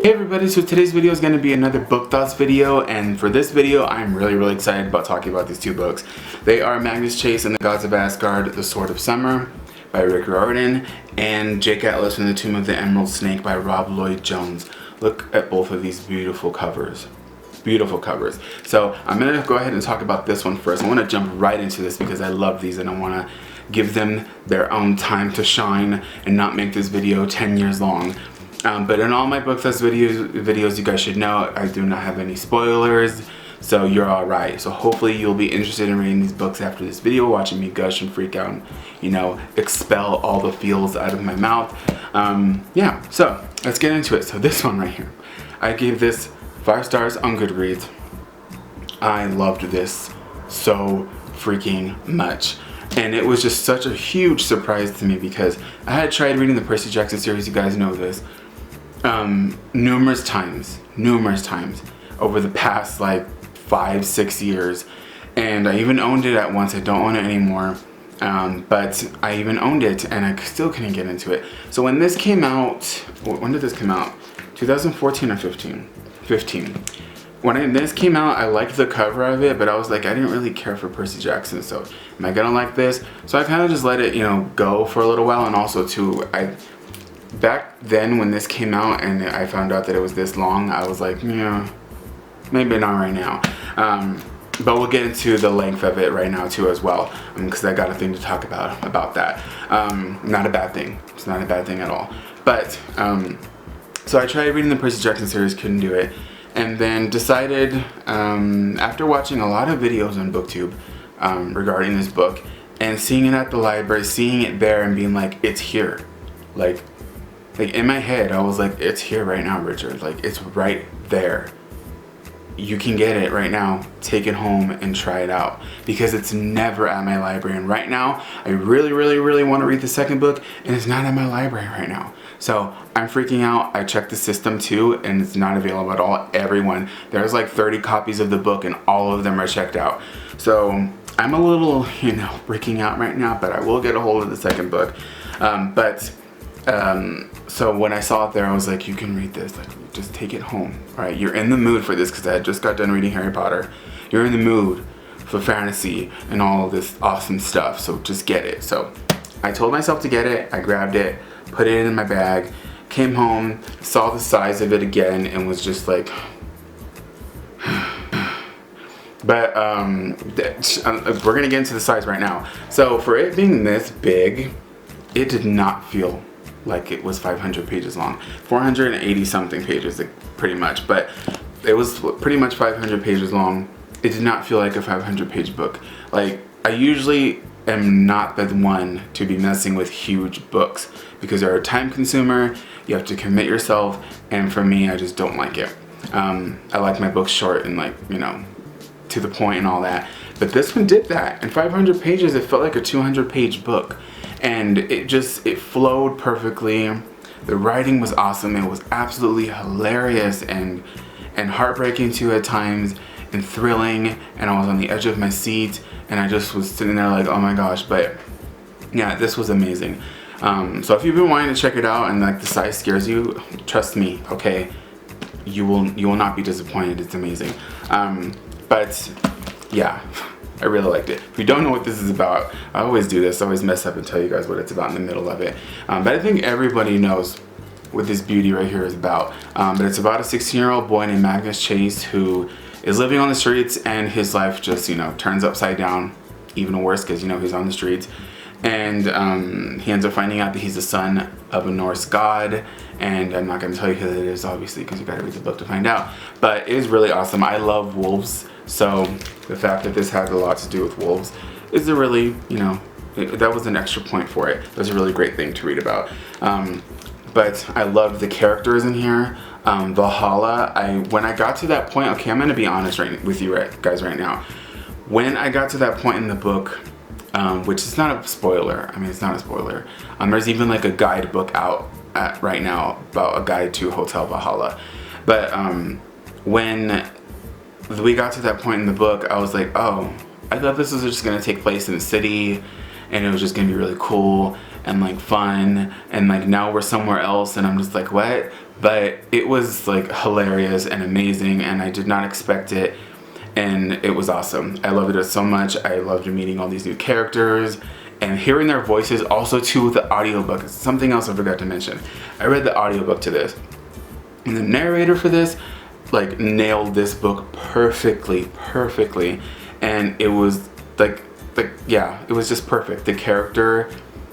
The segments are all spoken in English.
Hey everybody, so today's video is going to be another book thoughts video, and for this video I'm really excited about talking about these two books. They are Magnus Chase and the Gods of Asgard, The Sword of Summer by Rick Riordan, and Jake Atlas and the Tomb of the Emerald Snake by Rob Lloyd-Jones. Look at both of these beautiful covers. Beautiful covers. So I'm going to go ahead and talk about this one first. I want to jump right into this because I love these and I want to give them their own time to shine and not make this video 10 years long. But in all my book thoughts videos, you guys should know I do not have any spoilers, so you're alright. So hopefully you'll be interested in reading these books after this video, watching me gush and freak out and, you know, expel all the feels out of my mouth. Yeah, so let's get into it. So this one right here, I gave this 5 stars on Goodreads. I loved this so freaking much. And it was just such a huge surprise to me because I had tried reading the Percy Jackson series, you guys know this, numerous times over the past like 5-6 years, and I even owned it at once. I don't own it anymore, but I even owned it and I still couldn't get into it. So when this came out, when did this come out? 2014 or 15? 15. When this came out, I liked the cover of it, but I was like, I didn't really care for Percy Jackson, so am I gonna like this? So I kind of just let it, you know, go for a little while. And also too, back then when this came out and I found out that it was this long, I was like, yeah, maybe not right now. But we'll get into the length of it right now too as well, because I got a thing to talk about that. Not a bad thing. It's not a bad thing at all. But so I tried reading the Percy Jackson series, couldn't do it. And then decided, after watching a lot of videos on BookTube regarding this book, and seeing it at the library, seeing it there and being like, it's here. Like in my head, I was like, it's here right now, Richard. Like, it's right there. You can get it right now, take it home and try it out, because it's never at my library. And right now, I really want to read the second book, and it's not at my library right now. So I'm freaking out. I checked the system too, and it's not available at all. Everyone, there's like 30 copies of the book and all of them are checked out. So I'm a little, you know, freaking out right now, but I will get a hold of the second book. So when I saw it there, I was like, you can read this, like, just take it home. All right, you're in the mood for this, because I had just got done reading Harry Potter. You're in the mood for fantasy and all of this awesome stuff, so just get it. So I told myself to get it. I grabbed it, put it in my bag, came home, saw the size of it again, and was just like, but we're gonna get into the size right now. So for it being this big, it did not feel like it was 500 pages long. 480 something pages, like, pretty much, but it was pretty much 500 pages long. It did not feel like a 500 page book. Like, I usually am not the one to be messing with huge books because they're a time consumer, you have to commit yourself, and for me, I just don't like it. I like my books short and, like, you know, to the point and all that, but this one did that. In 500 pages, it felt like a 200 page book, and it flowed perfectly. The writing was awesome. It was absolutely hilarious and heartbreaking too at times, and thrilling, and I was on the edge of my seat, and I just was sitting there like, oh my gosh. But yeah, this was amazing. So if you've been wanting to check it out and like the size scares you, trust me, okay, you will not be disappointed. It's amazing. But yeah, I really liked it. If you don't know what this is about, I always do this, I always mess up and tell you guys what it's about in the middle of it. But I think everybody knows what this beauty right here is about. But it's about a 16-year-old boy named Magnus Chase who is living on the streets, and his life just, you know, turns upside down, even worse because, you know, he's on the streets. And he ends up finding out that he's the son of a Norse god, and I'm not going to tell you who it is, obviously, because you got to read the book to find out. But it is really awesome. I love wolves, so the fact that this has a lot to do with wolves is a really, you know, that was an extra point for it. It was a really great thing to read about. But I loved the characters in here. Valhalla, when I got to that point, okay, I'm going to be honest with you guys right now. When I got to that point in the book, which is not a spoiler. I mean, it's not a spoiler. There's even like a guidebook out right now about a guide to Hotel Valhalla. But when we got to that point in the book, I was like, oh, I thought this was just gonna take place in the city, and it was just gonna be really cool and like fun, and like now we're somewhere else, and I'm just like, what? but it was like hilarious and amazing, and I did not expect it, and it was awesome. I loved it so much. I loved meeting all these new characters and hearing their voices. Also too, with the audiobook, something else I forgot to mention. I read the audiobook to this, and the narrator for this like nailed this book perfectly, and it was like yeah, it was just perfect. The character,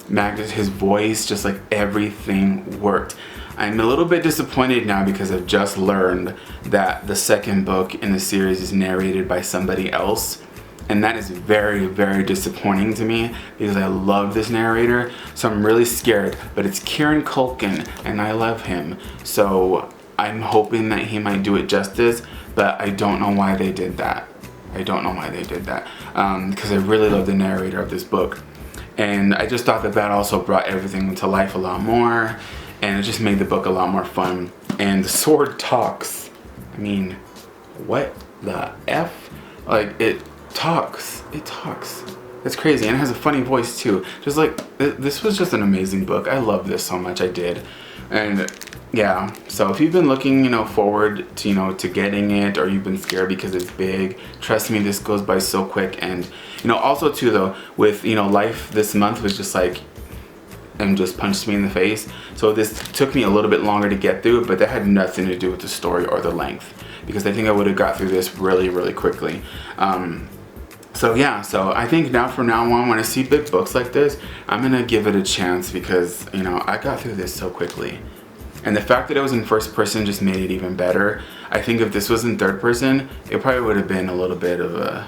Magnus, his voice, just like everything worked. I'm a little bit disappointed now because I've just learned that the second book in the series is narrated by somebody else, and that is very, very disappointing to me because I love this narrator. So I'm really scared, but it's Kieran Culkin and I love him, so I'm hoping that he might do it justice, but I don't know why they did that. Because I really love the narrator of this book, and I just thought that also brought everything to life a lot more, and it just made the book a lot more fun. And the sword talks. I mean, what the F? Like, it talks. It's crazy, and it has a funny voice too. Just like, this was just an amazing book. I love this so much, I did. And yeah, so if you've been looking, forward to, to getting it, or you've been scared because it's big, trust me, this goes by so quick. And, also too though, with, life this month was just like, and just punched me in the face. So this took me a little bit longer to get through, but that had nothing to do with the story or the length, because I think I would have got through this really, really quickly. So yeah, so I think from now on, when I see big books like this, I'm gonna give it a chance because, I got through this so quickly. And the fact that it was in first person just made it even better. I think if this was in third person, it probably would have been a little bit of a,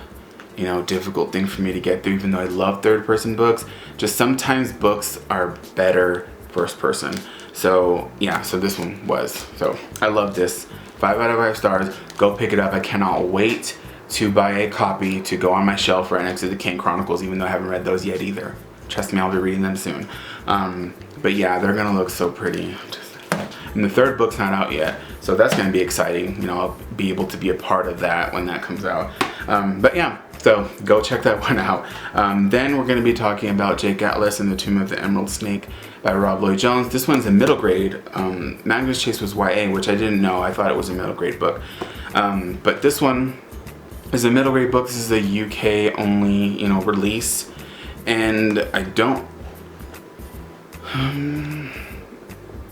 difficult thing for me to get through, even though I love third person books. Just sometimes books are better first person. So yeah, so this one was. So I love this. 5 out of 5 stars. Go pick it up. I cannot wait to buy a copy to go on my shelf right next to the Kane Chronicles, even though I haven't read those yet either. Trust me, I'll be reading them soon. But yeah, they're gonna look so pretty. And the third book's not out yet, so that's gonna be exciting. I'll be able to be a part of that when that comes out. But yeah, so go check that one out. Then we're gonna be talking about Jake Atlas and the Tomb of the Emerald Snake by Rob Lloyd-Jones. This one's a middle grade. Magnus Chase was YA, which I didn't know. I thought it was a middle grade book. But this one is a middle grade book. This is a UK only, release. And I don't...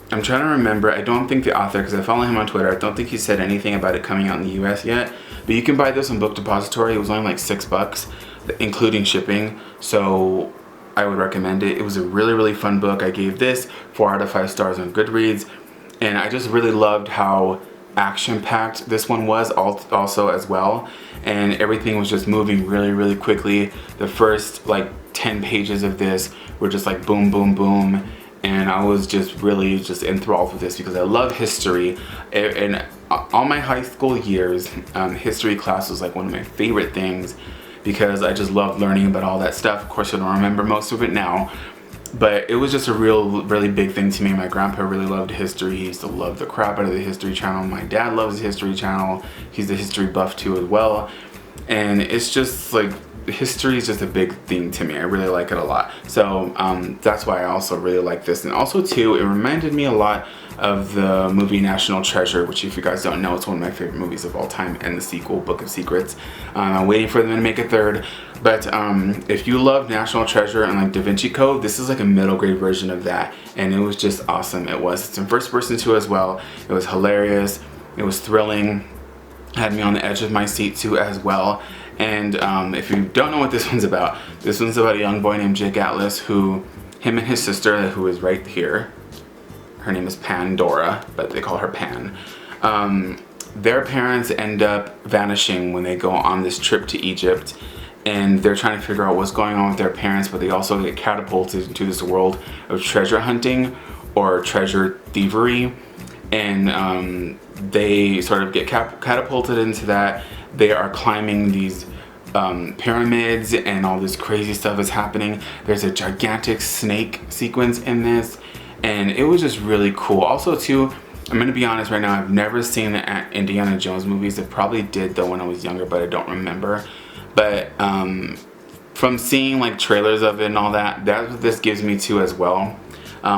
I'm trying to remember. I don't think the author, because I follow him on Twitter, I don't think he said anything about it coming out in the US yet. But you can buy this on Book Depository. It was only like $6, including shipping. So I would recommend it. It was a really, really fun book. I gave this 4 out of 5 stars on Goodreads. And I just really loved how action-packed this one was also as well. And everything was just moving really, really quickly. The first like 10 pages of this were just like boom, boom, boom. And I was just really just enthralled with this because I love history. And all my high school years, history class was like one of my favorite things because I just loved learning about all that stuff. Of course, I don't remember most of it now, but it was just a really big thing to me. My grandpa really loved history. He used to love the crap out of the History Channel. My dad loves the History Channel. He's a history buff too as well. And it's just like, history is just a big thing to me. I really like it a lot. So that's why I also really like this. And also too, it reminded me a lot of the movie National Treasure, which if you guys don't know, it's one of my favorite movies of all time, and the sequel, Book of Secrets. I'm waiting for them to make a third. But if you love National Treasure and like Da Vinci Code, this is like a middle grade version of that. And it was just awesome. It's in first person too as well. It was hilarious. It was thrilling. Had me on the edge of my seat too as well. And if you don't know what this one's about a young boy named Jake Atlas him and his sister, who is right here, her name is Pandora, but they call her Pan. Their parents end up vanishing when they go on this trip to Egypt, and they're trying to figure out what's going on with their parents, but they also get catapulted into this world of treasure hunting or treasure thievery. And they sort of get catapulted into that. They are climbing these pyramids, and all this crazy stuff is happening. There's a gigantic snake sequence in this, and it was just really cool. Also too, I'm gonna be honest right now, I've never seen the Indiana Jones movies. I probably did though when I was younger, but I don't remember. But from seeing like trailers of it and all that, that's what this gives me too as well.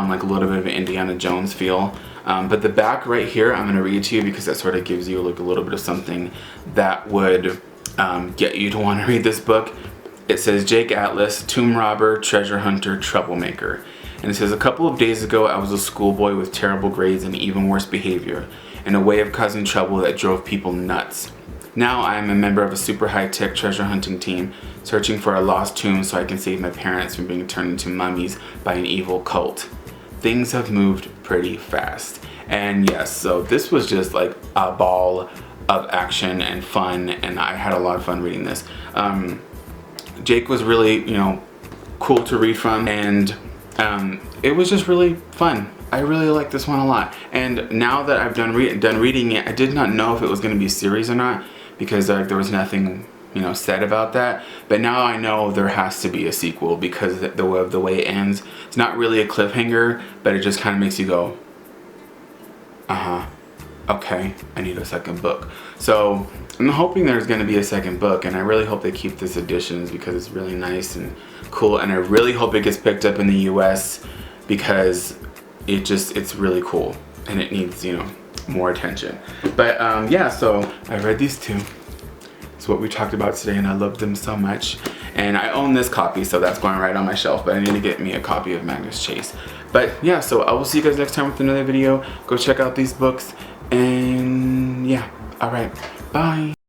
like a little bit of an Indiana Jones feel. But the back right here, I'm going to read to you because that sort of gives you like a little bit of something that would get you to want to read this book. It says, Jake Atlas, tomb robber, treasure hunter, troublemaker. And it says, a couple of days ago, I was a schoolboy with terrible grades and even worse behavior, and a way of causing trouble that drove people nuts. Now I am a member of a super high-tech treasure hunting team, searching for a lost tomb so I can save my parents from being turned into mummies by an evil cult. Things have moved pretty fast. And yes, so this was just like a ball of action and fun, and I had a lot of fun reading this. Jake was really, you know, cool to read from, and it was just really fun. I really like this one a lot. And now that I've done reading it, I did not know if it was going to be a series or not, because there was nothing, you know, said about that. But now I know there has to be a sequel because the way it ends, it's not really a cliffhanger, but it just kind of makes you go, okay, I need a second book. So I'm hoping there's going to be a second book, and I really hope they keep this editions because it's really nice and cool, and I really hope it gets picked up in the US because it's really cool and it needs, you know, more attention. But yeah, so I read these two. It's what we talked about today, and I love them so much. And I own this copy, so that's going right on my shelf, but I need to get me a copy of Magnus Chase. But yeah, so I will see you guys next time with another video. Go check out these books, and yeah, all right, bye.